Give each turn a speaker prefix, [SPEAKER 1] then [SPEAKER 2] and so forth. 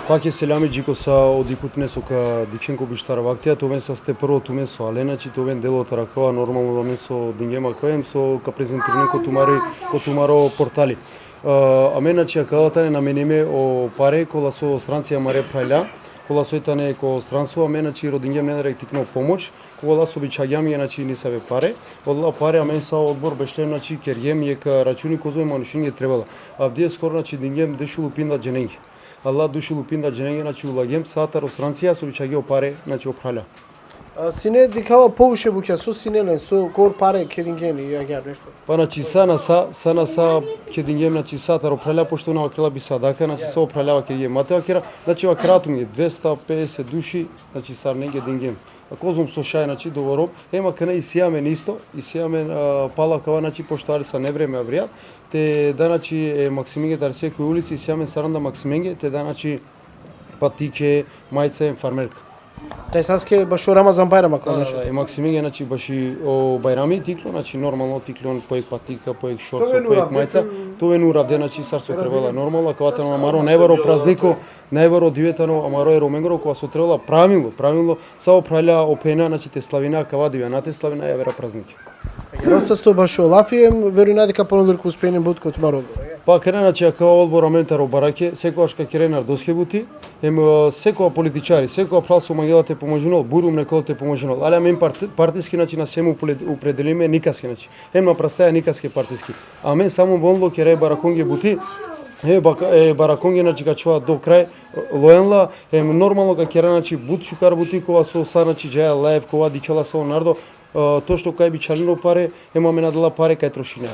[SPEAKER 1] Пак е селами джикоса одикутне сока диченко биштара вактија, товен са сте прво тумен со Аленачи, товен делот ракава нормално да мен со дингема каем со ка презентиране ко тумаро портали. А меначи акалата не наменеме о паре кола со странција маре прајла, кола со етане ко странство, а меначи родингем не ректикно помоч, кола со бичаѓами еначи ни сабе паре, одла паре а мен са одбор бешлем начи керјем јека рачуни козој манушинге требала. А вдие скоро начи дингем дешу лупинда джененги. Allah duši lupinda дженење начи улагем саатар Франција со бичаѓе паре начи опраля.
[SPEAKER 2] Сине дикава повише буќа со синелен со кор паре кедингени ја гјаб нешто.
[SPEAKER 1] Па начи са на са кедингем начи саатар опраля пошто на крила би садака начи со опралява кедингем. Матеа кера начи ва кратум е 250 души начи сар не кедингем. Козум со шај начи довором, ема кана и сијаме исто, и сијаме палакава начи пошто ари са невреме аврија, те даначи е Максиминге дар секој улици сијаме саранда Максиминге, те даначи патике, мајца фармерка.
[SPEAKER 2] Тај саске башо Рамазан Байрам ако нешто.
[SPEAKER 1] Е Максиминге значи баши о Байрами тикло, значи нормално тиклон поек патика, поек шорцо, поек мајца, товен уравде значи сар со требала нормално, кавата на амаро најваро празнико, најваро диветано амаро е роменгро кога со требала правилно, само праља опена значи те славина кава дивјанате славина ја вера празники.
[SPEAKER 2] Роста сто башо лафием, верујна дека понеделник успеен бут кот марол.
[SPEAKER 1] Па креначи како одбор аментаро бараке, секогаш ка кренар досхебути, секоја политичари, секоја прал со магелате поможинол, бурум неколте поможинол. Али мен партиски начи на сему определиме никаски начи. На прастаја никаски партиски. А мен само вонло кере бараконге бути, бараконге начи качува до крај лојанла, нормално ка кере начи бут шукар бутикова со са начи џаја лаев кова дичала со нардо, то што кај би чалино паре, ема ме надала паре кај трошиња.